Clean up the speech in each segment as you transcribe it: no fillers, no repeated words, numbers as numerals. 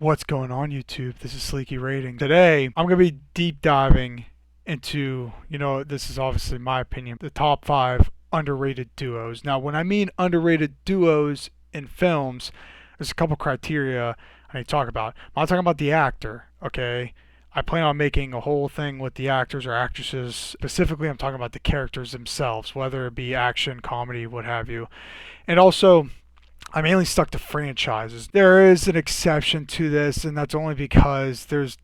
What's going on, YouTube? This is SLEEEKY Rating. Today, I'm going to be deep diving into, this is obviously my opinion, the top 5 underrated duos. Now, when I mean underrated duos in films, there's a couple criteria I need to talk about. I'm not talking about the actor, okay? I plan on making a whole thing with the actors or actresses. Specifically, I'm talking about the characters themselves, whether it be action, comedy, what have you. And also, I mainly stuck to franchises. There is an exception to this, and that's only because there's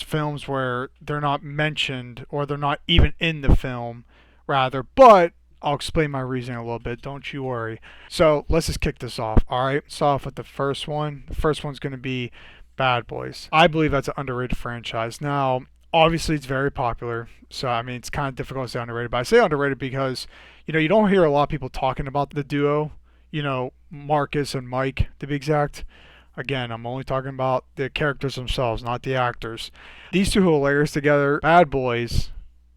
films where they're not mentioned or they're not even in the film, rather. But I'll explain my reasoning a little bit. Don't you worry. So let's just kick this off. All right. Start off with the first one. The first one's going to be Bad Boys. I believe that's an underrated franchise. Now, obviously, it's very popular. So I mean, it's kind of difficult to say underrated, but I say underrated because you don't hear a lot of people talking about the duo, Marcus and Mike to be exact. Again, I'm only talking about the characters themselves, not the actors. These two hilarious together. Bad Boys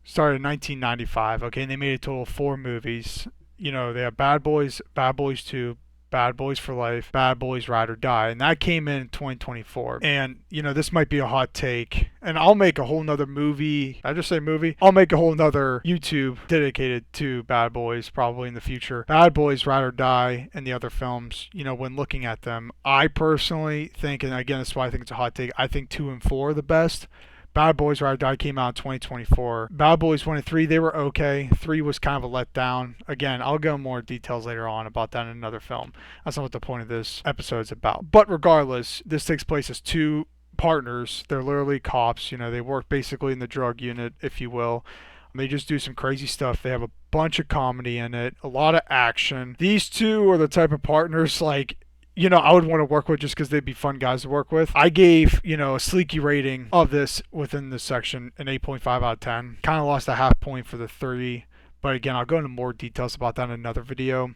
started in 1995, okay, and they made a total of 4 movies. They have Bad Boys, Bad Boys 2, Bad Boys for Life, Bad Boys Ride or Die, and that came in 2024. And this might be a hot take, and I'll make a whole nother movie. I just say movie. I'll make a whole nother YouTube dedicated to Bad Boys probably in the future. Bad Boys Ride or Die and the other films. When looking at them, I personally think, and again, that's why I think it's a hot take. I think 2 and 4 are the best. Bad Boys Ride or Die came out in 2024. Bad Boys 1 and 3, they were okay. 3 was kind of a letdown. Again, I'll go more details later on about that in another film. That's not what the point of this episode is about. But regardless, this takes place as 2 partners. They're literally cops. They work basically in the drug unit, if you will. They just do some crazy stuff. They have a bunch of comedy in it, a lot of action. These 2 are the type of partners I would want to work with just because they'd be fun guys to work with. I gave, a SLEEEKY rating of this within this section, an 8.5 out of 10. Kind of lost a half point for the 30, but again, I'll go into more details about that in another video.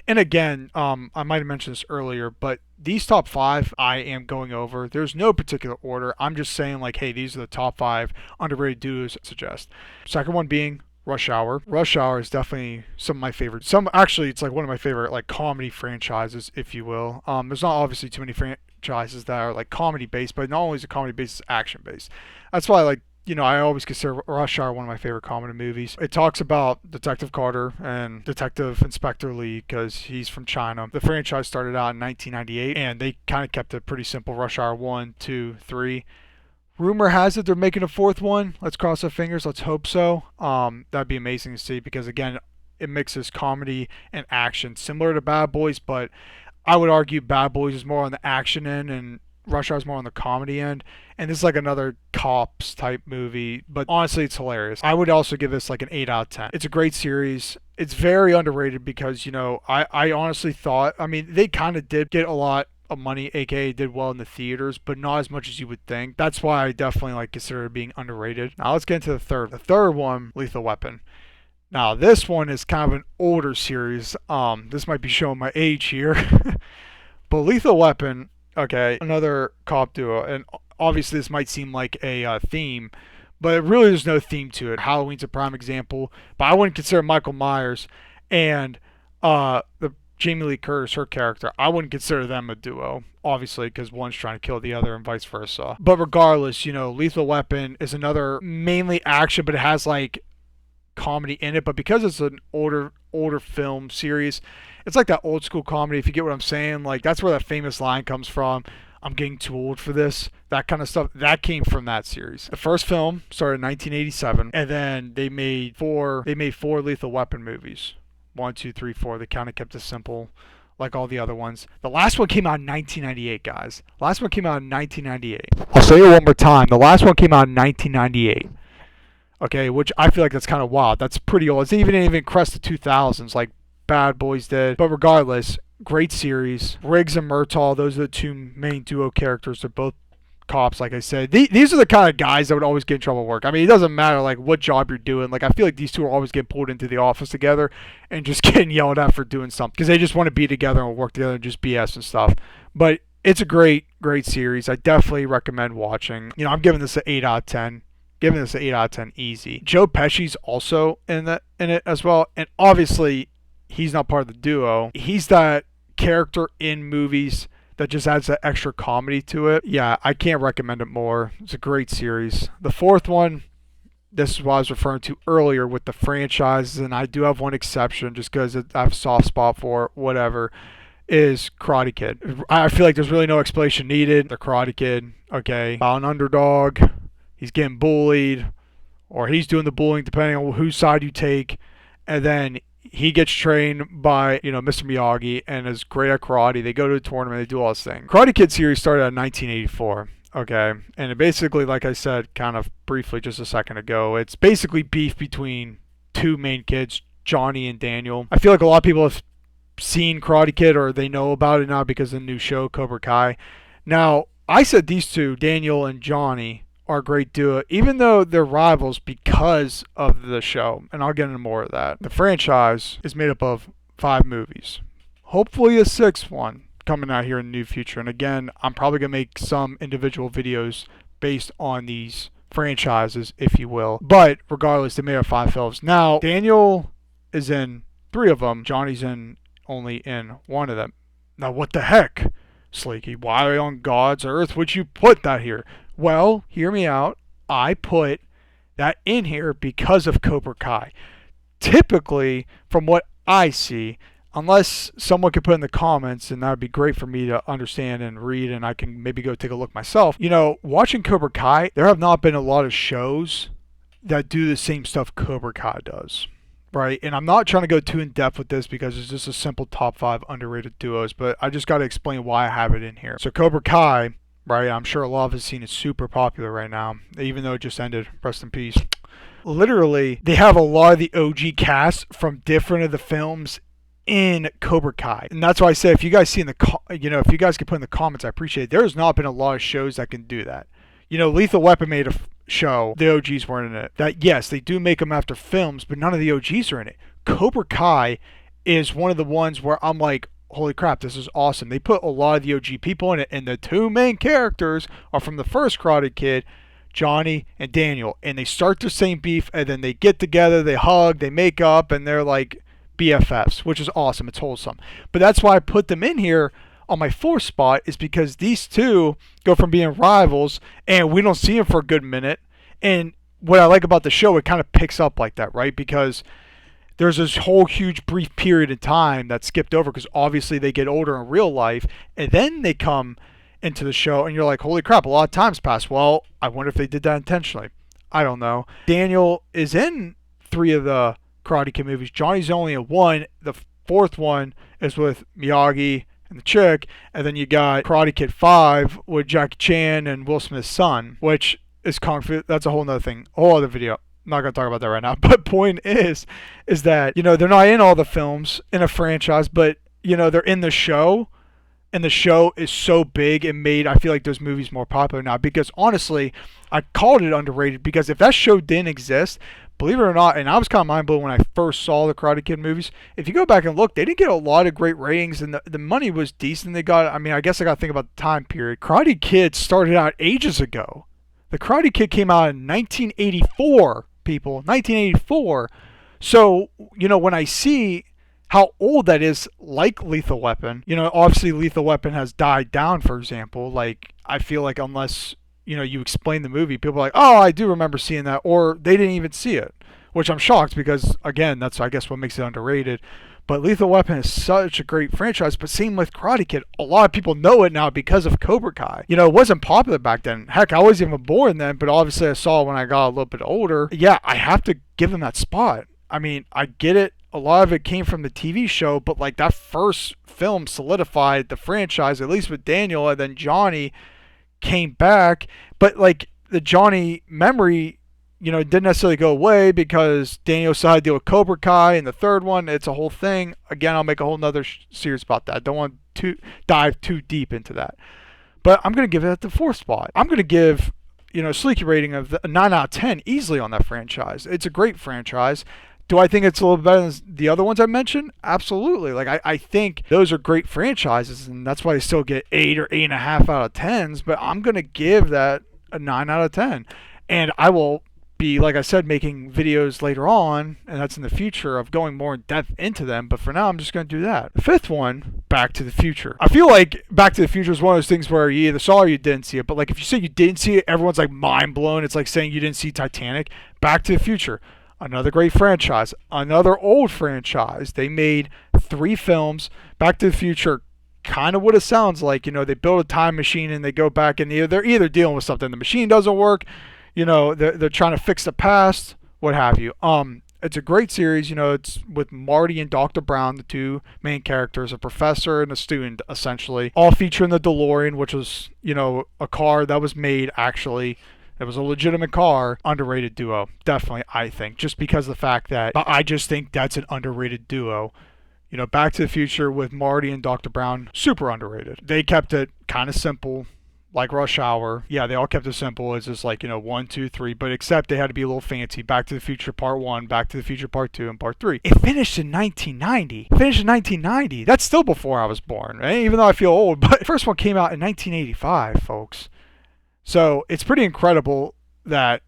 And again, I might have mentioned this earlier, but these top 5 I am going over. There's no particular order. I'm just saying hey, these are the top 5 underrated duos I suggest. Second one being Rush Hour. Rush Hour is definitely some of my favorites. Actually, it's one of my favorite comedy franchises, if you will. There's not obviously too many franchises that are comedy based, but not only is it comedy based, it's action based. That's why I always consider Rush Hour one of my favorite comedy movies. It talks about Detective Carter and Detective Inspector Lee because he's from China. The franchise started out in 1998, and they kind of kept it pretty simple. Rush Hour 1, 2, 3. Rumor has it they're making a 4th one. Let's cross our fingers. Let's hope so. That'd be amazing to see because again, it mixes comedy and action, similar to Bad Boys, but I would argue Bad Boys is more on the action end and Rush Hour is more on the comedy end. And this is another cops type movie, but honestly, it's hilarious. I would also give this an 8 out of 10. It's a great series. It's very underrated because I honestly thought, they kind of did get a lot of money, aka did well in the theaters, but not as much as you would think. That's why I definitely consider it being underrated. Now let's get into the third. The third one, Lethal Weapon. Now this one is kind of an older series. This might be showing my age here, but Lethal Weapon, okay, another cop duo, and obviously this might seem like a theme, but really there's no theme to it. Halloween's a prime example, but I wouldn't consider Michael Myers and the Jamie Lee Curtis, her character, I wouldn't consider them a duo, obviously, because one's trying to kill the other and vice versa. But regardless, Lethal Weapon is another mainly action, but it has comedy in it. But because it's an older film series, it's that old school comedy, if you get what I'm saying. That's where that famous line comes from. I'm getting too old for this. That kind of stuff. That came from that series. The first film started in 1987, and then they made four Lethal Weapon movies. 1, 2, 3, 4. They kind of kept it simple like all the other ones. The last one came out in 1998, guys. The last one came out in 1998. I'll say it one more time. The last one came out in 1998. Okay, which I feel that's kind of wild. That's pretty old. It's even crest the 2000s like Bad Boys did. But regardless, great series. Riggs and Murtaugh, those are the 2 main duo characters. They're both cops, like I said. These are the kind of guys that would always get in trouble at work. It doesn't matter what job you're doing. I feel these 2 are always getting pulled into the office together and just getting yelled at for doing something because they just want to be together and work together and just BS and stuff. But it's a great series. I definitely recommend watching. I'm giving this an 8 out of 10. Giving this an 8 out of 10 easy. Joe Pesci's also in it as well, and obviously he's not part of the duo. He's that character in movies that just adds that extra comedy to it. Yeah, I can't recommend it more. It's a great series. The fourth one, this is what I was referring to earlier with the franchises, and I do have one exception just because I have a soft spot for it, whatever, is Karate Kid. I feel like there's really no explanation needed. The Karate Kid, okay, about an underdog, he's getting bullied, or he's doing the bullying depending on whose side you take, and then he gets trained by, Mr. Miyagi and is great at karate. They go to a tournament, they do all this thing. Karate Kid series started in 1984. Okay, and it basically, like I said, kind of briefly just a second ago, it's basically beef between two main kids, Johnny and Daniel. I feel like a lot of people have seen Karate Kid or they know about it now because of the new show, Cobra Kai. Now, I said these two, Daniel and Johnny, are a great duo, even though they're rivals because of the show, and I'll get into more of that. The franchise is made up of 5 movies, hopefully a 6th one coming out here in the near future. And again, I'm probably going to make some individual videos based on these franchises, if you will. But regardless, they made up 5 films. Now, Daniel is in 3 of them. Johnny's only in 1 of them. Now, what the heck, Sleeky? Why on God's earth would you put that here? Well, hear me out. I put that in here because of Cobra Kai. Typically, from what I see, unless someone could put in the comments, and that would be great for me to understand and read, and I can maybe go take a look myself. Watching Cobra Kai, there have not been a lot of shows that do the same stuff Cobra Kai does, right? And I'm not trying to go too in depth with this because it's just a simple top 5 underrated duos, but I just got to explain why I have it in here. So Cobra Kai, right? I'm sure a lot of us have seen it's super popular right now, even though it just ended. Rest in peace. Literally, they have a lot of the OG cast from different of the films in Cobra Kai, and that's why I say if you guys see if you guys can put in the comments, I appreciate it. There's not been a lot of shows that can do that. Lethal Weapon made a show, the OGs weren't in it. That, yes, they do make them after films, but none of the OGs are in it. Cobra Kai is one of the ones where I'm like, holy crap, this is awesome. They put a lot of the OG people in it, and the 2 main characters are from the first Karate Kid, Johnny and Daniel, and they start the same beef, and then they get together, they hug, they make up, and they're like BFFs, which is awesome. It's wholesome. But that's why I put them in here on my 4th spot, is because these 2 go from being rivals, and we don't see them for a good minute. And what I like about the show, it kind of picks up like that, right? Because there's this whole huge brief period of time that's skipped over because obviously they get older in real life, and then they come into the show, and you're like, holy crap, a lot of time's passed. Well, I wonder if they did that intentionally. I don't know. Daniel is in 3 of the Karate Kid movies. Johnny's only in 1. The 4th one is with Miyagi and the chick, and then you got Karate Kid 5 with Jackie Chan and Will Smith's son, which is Kung Fu. That's a whole nother thing, a whole other video. I'm not going to talk about that right now. But point is that, they're not in all the films in a franchise, but, they're in the show, and the show is so big and made, I feel like those movies more popular now, because honestly, I called it underrated, because if that show didn't exist, believe it or not, and I was kind of mind blown when I first saw the Karate Kid movies, if you go back and look, they didn't get a lot of great ratings, and the money was decent. They got, I guess I got to think about the time period. Karate Kid started out ages ago. The Karate Kid came out in 1984, people. 1984. So, when I see how old that is, like Lethal Weapon, obviously Lethal Weapon has died down, for example. Like, I feel like unless you explain the movie, people are like, oh, I do remember seeing that, or they didn't even see it, which I'm shocked because, again, that's, I guess, what makes it underrated. But Lethal Weapon is such a great franchise, but same with Karate Kid. A lot of people know it now because of Cobra Kai. It wasn't popular back then. Heck, I wasn't even born then, but obviously I saw it when I got a little bit older. Yeah, I have to give them that spot. I get it. A lot of it came from the TV show, but like that first film solidified the franchise, at least with Daniel, and then Johnny came back. But like the Johnny memory, it didn't necessarily go away because Daniel decided to deal with Cobra Kai, and the 3rd one, it's a whole thing. Again, I'll make a whole nother series about that. I don't want to dive too deep into that. But I'm going to give it the 4th spot. I'm going to give, SLEEEKY rating of a 9 out of 10 easily on that franchise. It's a great franchise. Do I think it's a little bit better than the other ones I mentioned? Absolutely. Like, I think those are great franchises, and that's why they still get 8 or 8.5 out of 10s, but I'm going to give that a 9 out of 10. And I will be, like I said, making videos later on, and that's in the future, of going more in depth into them. But for now, I'm just going to do that. The fifth one, Back to the Future. I feel like Back to the Future is one of those things where you either saw or you didn't see it. But like if you say you didn't see it, everyone's like mind blown. It's like saying you didn't see Titanic. Back to the Future, another great franchise, another old franchise. They made 3 films. Back to the Future, kind of what it sounds like. They build a time machine and they go back, and they're either dealing with something, the machine doesn't work, they're trying to fix the past, what have you. It's a great series. It's with Marty and Dr. Brown, the 2 main characters, a professor and a student, essentially, all featuring the DeLorean, which was, a car that was made, actually. It was a legitimate car. Underrated duo, definitely, I think, just because of the fact that I just think that's an underrated duo. Back to the Future with Marty and Dr. Brown, super underrated. They kept it kind of simple, like Rush Hour. Yeah, they all kept it simple. It's just like, 1, 2, 3, but except they had to be a little fancy. Back to the Future Part 1, Back to the Future Part 2, and Part 3. It finished in 1990. That's still before I was born, right? Even though I feel old, but the first one came out in 1985, folks. So it's pretty incredible that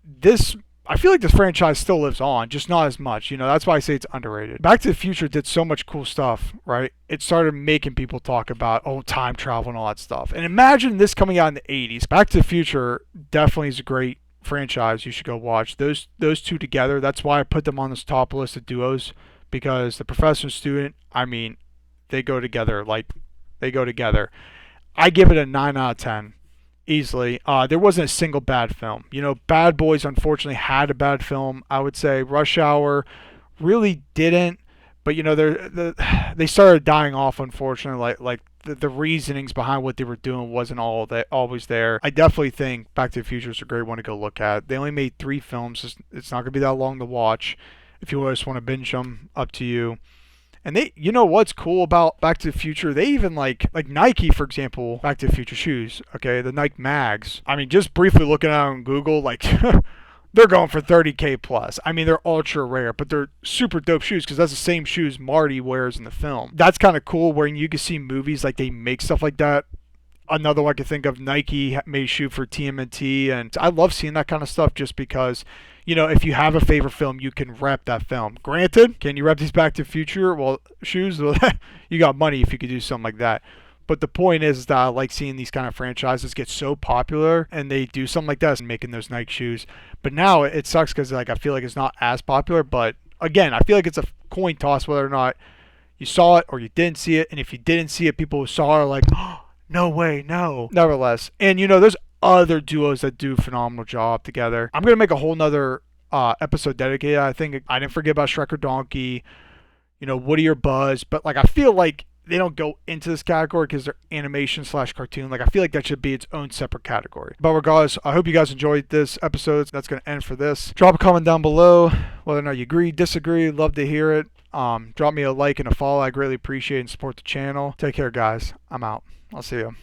I feel like this franchise still lives on, just not as much. That's why I say it's underrated. Back to the Future did so much cool stuff, right? It started making people talk about, time travel and all that stuff. And imagine this coming out in the 80s. Back to the Future definitely is a great franchise. You should go watch. Those 2 together, that's why I put them on this top list of duos, because the professor and student, they go together. I give it a 9 out of 10. Easily. There wasn't a single bad film. Bad Boys unfortunately had a bad film. I would say Rush Hour really didn't, but they started dying off, unfortunately. Like the reasonings behind what they were doing wasn't always there. I definitely think Back to the Future is a great one to go look at. They only made 3 films. It's not gonna be that long to watch. If you just want to binge them, up to you. And what's cool about Back to the Future? They even like Nike, for example, Back to the Future shoes. Okay, the Nike Mags. Just briefly looking at it on Google, like they're going for $30K plus. They're ultra rare, but they're super dope shoes because that's the same shoes Marty wears in the film. That's kind of cool, where you can see movies like they make stuff like that. Another one I can think of, Nike made a shoe for TMNT, and I love seeing that kind of stuff just because, if you have a favorite film, you can rep that film. Granted, can you rep these Back to the Future? Well, shoes, you got money if you could do something like that. But the point is that I like seeing these kind of franchises get so popular, and they do something like that, making those Nike shoes. But now it sucks because I feel like it's not as popular. But again, I feel like it's a coin toss whether or not you saw it or you didn't see it. And if you didn't see it, people who saw it are like, oh, no way, no. Nevertheless, and there's other duos that do a phenomenal job together. I'm gonna make a whole nother episode dedicated. I think I didn't forget about Shrek or Donkey, Woody or Buzz, but I feel like they don't go into this category because they're animation/cartoon. I feel like that should be its own separate category. But regardless, I hope you guys enjoyed this episode. That's gonna end for this. Drop a comment down below whether or not you agree, disagree. Love to hear it. Drop me a like and a follow. I greatly appreciate and support the channel. Take care, guys. I'm out. I'll see you.